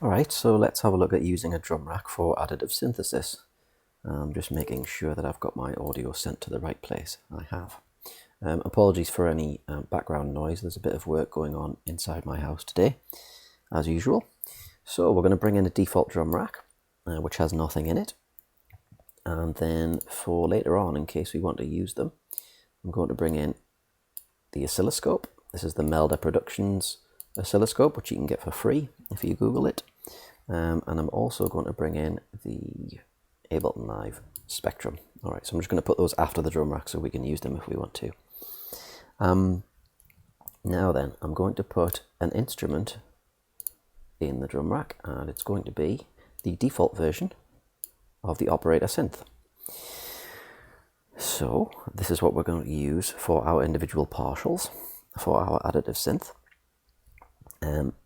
Alright, so let's have a look at using a drum rack for additive synthesis. I'm just making sure that I've got my audio sent to the right place. I have. Apologies for any background noise. There's a bit of work going on inside my house today, as usual. So we're going to bring in a default drum rack, which has nothing in it. And then for later on, in case we want to use them, I'm going to bring in the oscilloscope. This is the Melda Productions oscilloscope, which you can get for free if you Google it. And I'm also going to bring in the Ableton Live Spectrum. All right, so I'm just going to put those after the drum rack so we can use them if we want to. Now then, I'm going to put an instrument in the drum rack, and it's going to be the default version of the operator synth. So this is what we're going to use for our individual partials for our additive synth.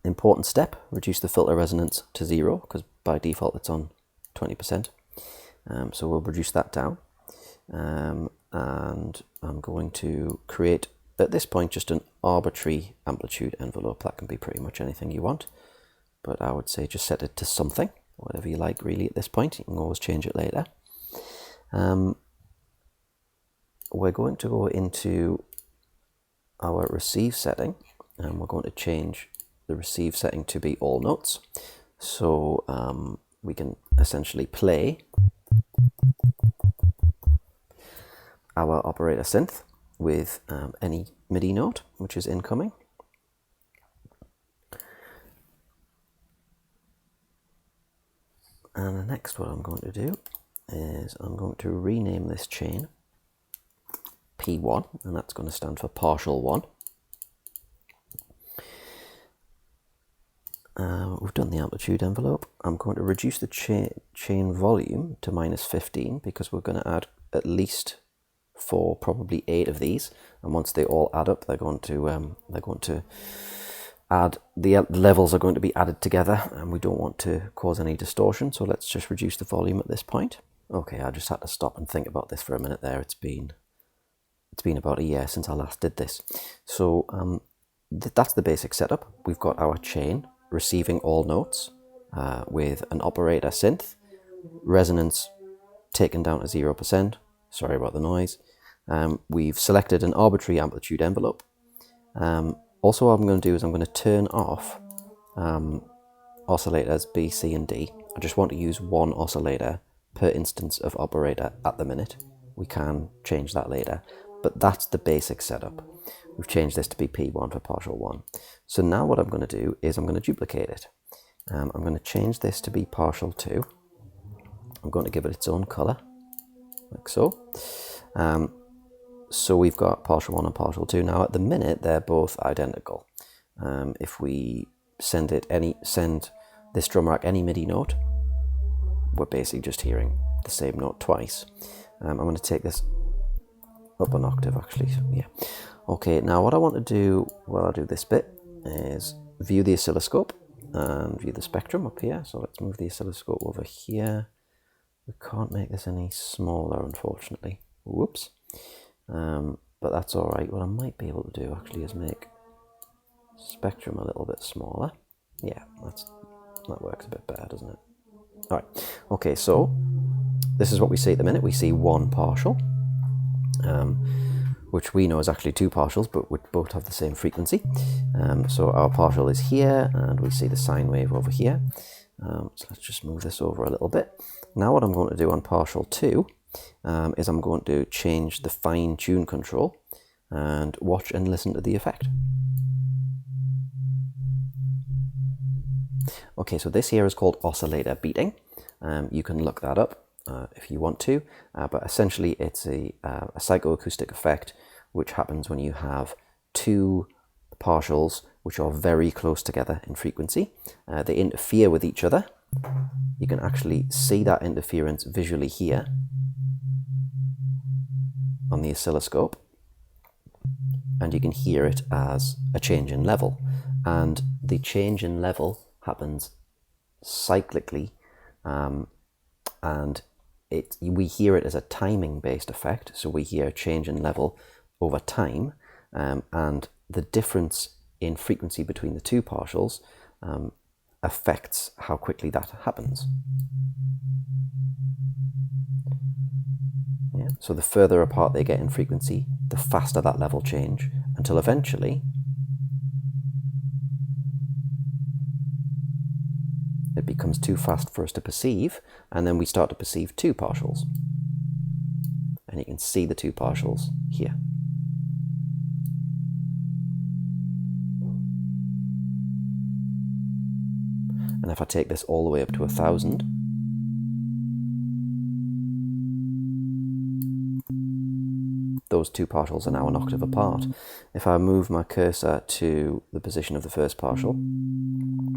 Important step, reduce the filter resonance to 0, because by default it's on 20%. So we'll reduce that down. And I'm going to create, at this point, just an arbitrary amplitude envelope. That can be pretty much anything you want, but I would say just set it to something, whatever you like really at this point. You can always change it later. We're going to go into our receive setting, and we're going to change the receive setting to be all notes. So we can essentially play our operator synth with any MIDI note which is incoming. And the next what I'm going to do is I'm going to rename this chain P1, and that's going to stand for partial 1. We've done the amplitude envelope. I'm going to reduce the chain volume to -15 because we're going to add at least 4, probably 8 of these, and once they all add up, they're going to add, the levels are going to be added together, and we don't want to cause any distortion. So let's just reduce the volume at this point. Okay, I just had to stop and think about this for a minute there. It's been about a year since I last did this. So that's the basic setup. We've got our chain receiving all notes with an operator synth, resonance taken down to 0%. Sorry about the noise. We've selected an arbitrary amplitude envelope. Also what I'm going to do is I'm going to turn off oscillators B, C and D. I just want to use one oscillator per instance of operator at the minute. We can change that later, but that's the basic setup. We've changed this to be P1 for partial 1. So now what I'm going to do is I'm going to duplicate it. I'm going to change this to be partial 2. I'm going to give it its own color, like so. So we've got partial 1 and partial 2. Now at the minute they're both identical. If we send this drum rack any MIDI note, we're basically just hearing the same note twice. I'm going to take this up an octave actually, yeah. Okay, now what I want to do while I do this bit is view the oscilloscope and view the spectrum up here. So let's move the oscilloscope over here. We can't make this any smaller, unfortunately. Whoops. But that's all right. What I might be able to do actually is make spectrum a little bit smaller. Yeah, that works a bit better, doesn't it? All right. Okay, so this is what we see at the minute. We see one partial, which we know is actually 2 partials, but we both have the same frequency. So our partial is here, and we see the sine wave over here. So let's just move this over a little bit. Now what I'm going to do on partial 2 is I'm going to change the fine tune control and watch and listen to the effect. Okay, so this here is called oscillator beating. You can look that up if you want to, but essentially it's a psychoacoustic effect which happens when you have 2 partials which are very close together in frequency. They interfere with each other. You can actually see that interference visually here on the oscilloscope, and you can hear it as a change in level. And the change in level happens cyclically, and we hear it as a timing based effect. So we hear a change in level over time, and the difference in frequency between the 2 partials affects how quickly that happens. Yeah. So the further apart they get in frequency, the faster that level change, until eventually it becomes too fast for us to perceive, and then we start to perceive two partials. And you can see the two partials here. And if I take this all the way up to 1,000, those two partials are now an octave apart. If I move my cursor to the position of the first partial,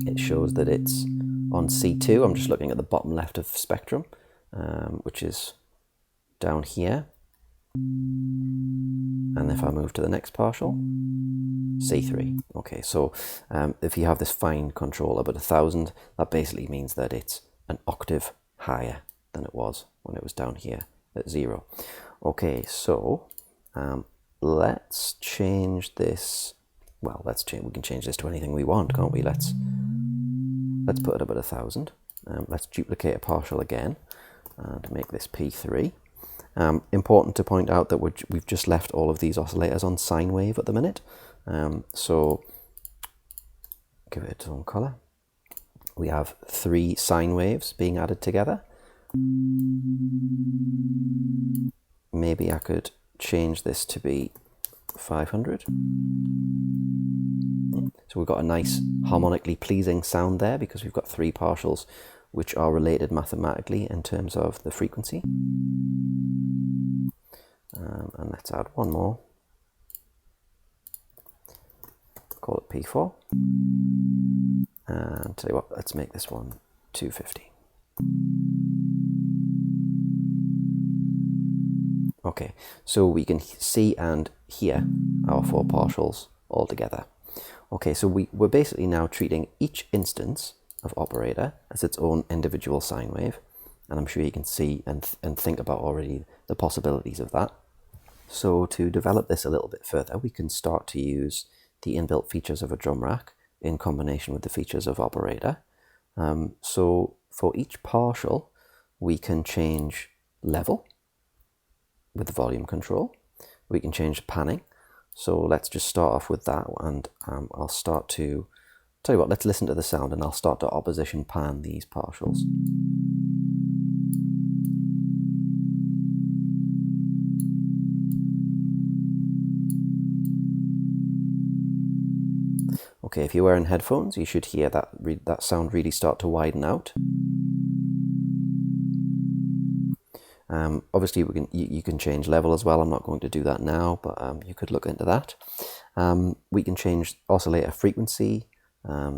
it shows that it's on C2. I'm just looking at the bottom left of spectrum, which is down here. And if I move to the next partial, C3. Okay, so if you have this fine control up at 1,000, that basically means that it's an octave higher than it was when it was down here at 0. Okay, so let's change this. Well, we can change this to anything we want, can't we? Let's put it up at 1,000. Let's duplicate a partial again and make this P3. Important to point out that we've just left all of these oscillators on sine wave at the minute. So give it its own color. We have 3 sine waves being added together. Maybe I could change this to be 500. So we've got a nice harmonically pleasing sound there because we've got 3 partials which are related mathematically in terms of the frequency. And let's add one more. Call it P4. And tell you what, let's make this one 250. Okay, so we can see and hear our 4 partials all together. Okay, so we're basically now treating each instance of operator as its own individual sine wave, and I'm sure you can see and think about already the possibilities of that. So to develop this a little bit further, we can start to use the inbuilt features of a drum rack in combination with the features of operator. So for each partial, we can change level with the volume control. We can change panning. So let's just start off with that, and I'll start to, tell you what, let's listen to the sound and I'll start to opposition pan these partials. Okay, if you're wearing headphones, you should hear that sound really start to widen out. Obviously, you can change level as well. I'm not going to do that now, but you could look into that. We can change oscillator frequency.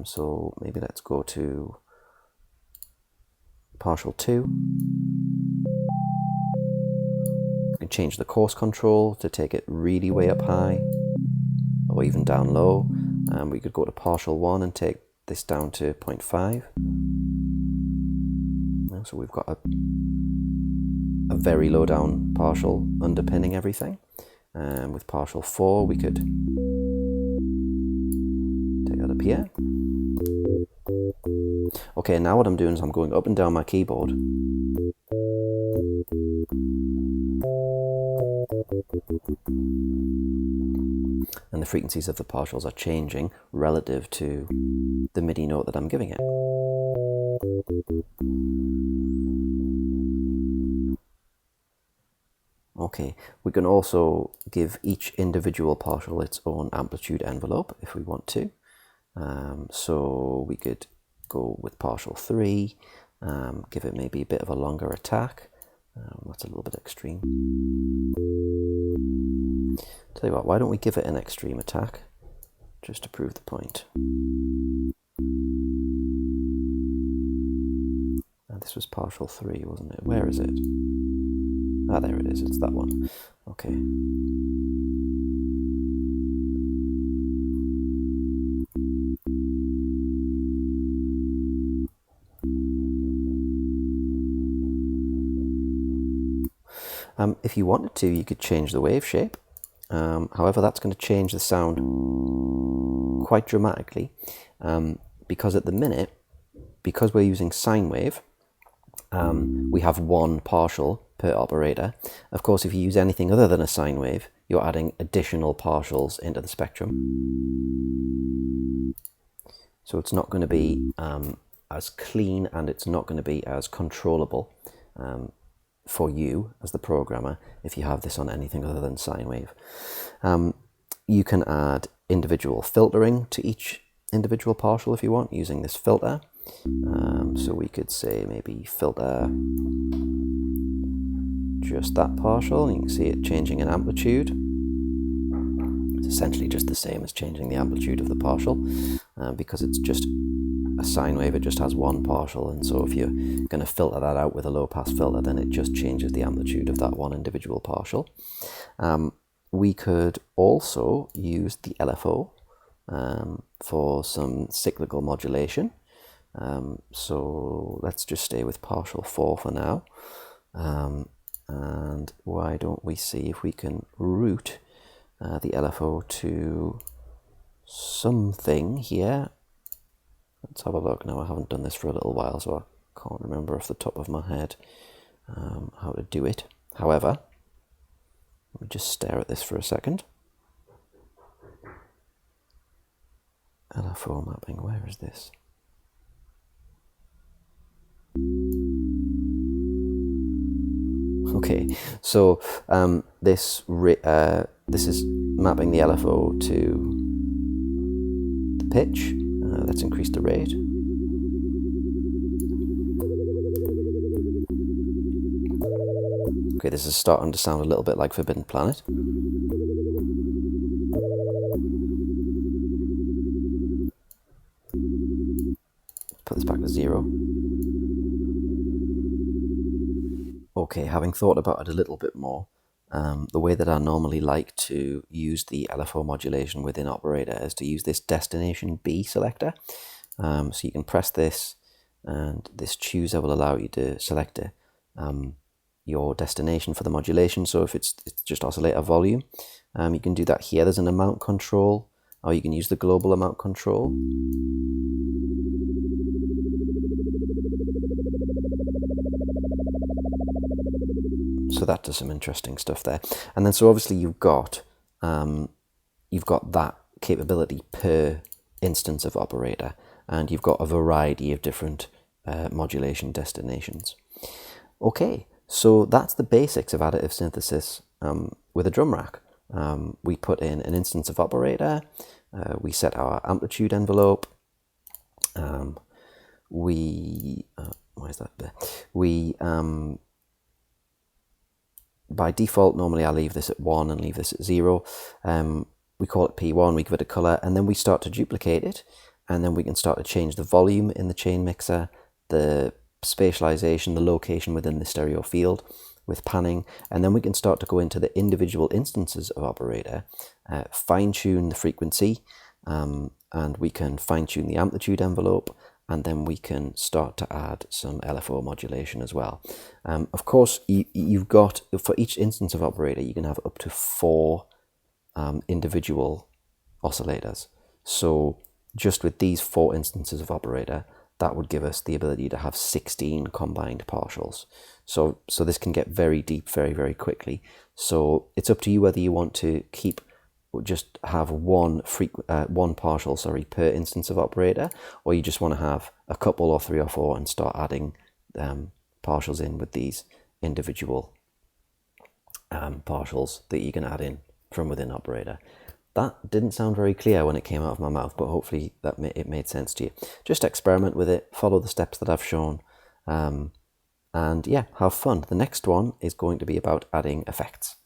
So maybe let's go to partial 2. We can change the coarse control to take it really way up high or even down low. We could go to partial 1 and take this down to 0.5. So we've got a very low down partial underpinning everything. With partial 4, we could take that up here. Okay, now what I'm doing is I'm going up and down my keyboard. And the frequencies of the partials are changing relative to the MIDI note that I'm giving it. Okay, we can also give each individual partial its own amplitude envelope if we want to. So we could go with partial 3, give it maybe a bit of a longer attack. That's a little bit extreme. Tell you what, why don't we give it an extreme attack, just to prove the point. This was partial 3, wasn't it? Where is it? Ah, there it is, it's that one. Okay. If you wanted to, you could change the wave shape. However, that's going to change the sound quite dramatically, because at the minute because we're using sine wave, we have one partial per operator. Of course, if you use anything other than a sine wave, you're adding additional partials into the spectrum. So it's not going to be as clean, and it's not going to be as controllable for you as the programmer if you have this on anything other than sine wave. You can add individual filtering to each individual partial if you want, using this filter. So we could say maybe filter just that partial, and you can see it changing in amplitude. It's essentially just the same as changing the amplitude of the partial, because it's just a sine wave, it just has one partial, and so if you're going to filter that out with a low pass filter, then it just changes the amplitude of that one individual partial. We could also use the LFO for some cyclical modulation. So let's just stay with partial 4 for now. And why don't we see if we can route the LFO to something here. Let's have a look. Now, I haven't done this for a little while, so I can't remember off the top of my head how to do it. However, let me just stare at this for a second. LFO mapping, where is this? Okay, so this is mapping the LFO to the pitch. Let's increase the rate. Okay, this is starting to sound a little bit like Forbidden Planet. Put this back to 0. Okay, having thought about it a little bit more, the way that I normally like to use the LFO modulation within Operator is to use this Destination B selector. So you can press this, and this chooser will allow you to select your destination for the modulation. So if it's just oscillator volume, you can do that here. There's an amount control, or you can use the global amount control. So that does some interesting stuff there. And then so obviously you've got that capability per instance of Operator, and you've got a variety of different modulation destinations. Okay, so that's the basics of additive synthesis with a drum rack. We put in an instance of Operator, we set our amplitude envelope, by default, normally I leave this at 1 and leave this at 0. We call it P1, we give it a color, and then we start to duplicate it, and then we can start to change the volume in the chain mixer, the spatialization, the location within the stereo field with panning, and then we can start to go into the individual instances of Operator, fine-tune the frequency, and we can fine-tune the amplitude envelope, and then we can start to add some LFO modulation as well. Of course, you've got, for each instance of Operator, you can have up to 4 individual oscillators. So just with these 4 instances of Operator, that would give us the ability to have 16 combined partials. So this can get very deep very, very quickly. So it's up to you whether you want to just have one partial per instance of Operator, or you just want to have a couple or 3 or 4 and start adding partials in with these individual partials that you can add in from within Operator. That didn't sound very clear when it came out of my mouth, but hopefully it made sense to you. Just experiment with it, follow the steps that I've shown, and yeah, have fun. The next one is going to be about adding effects.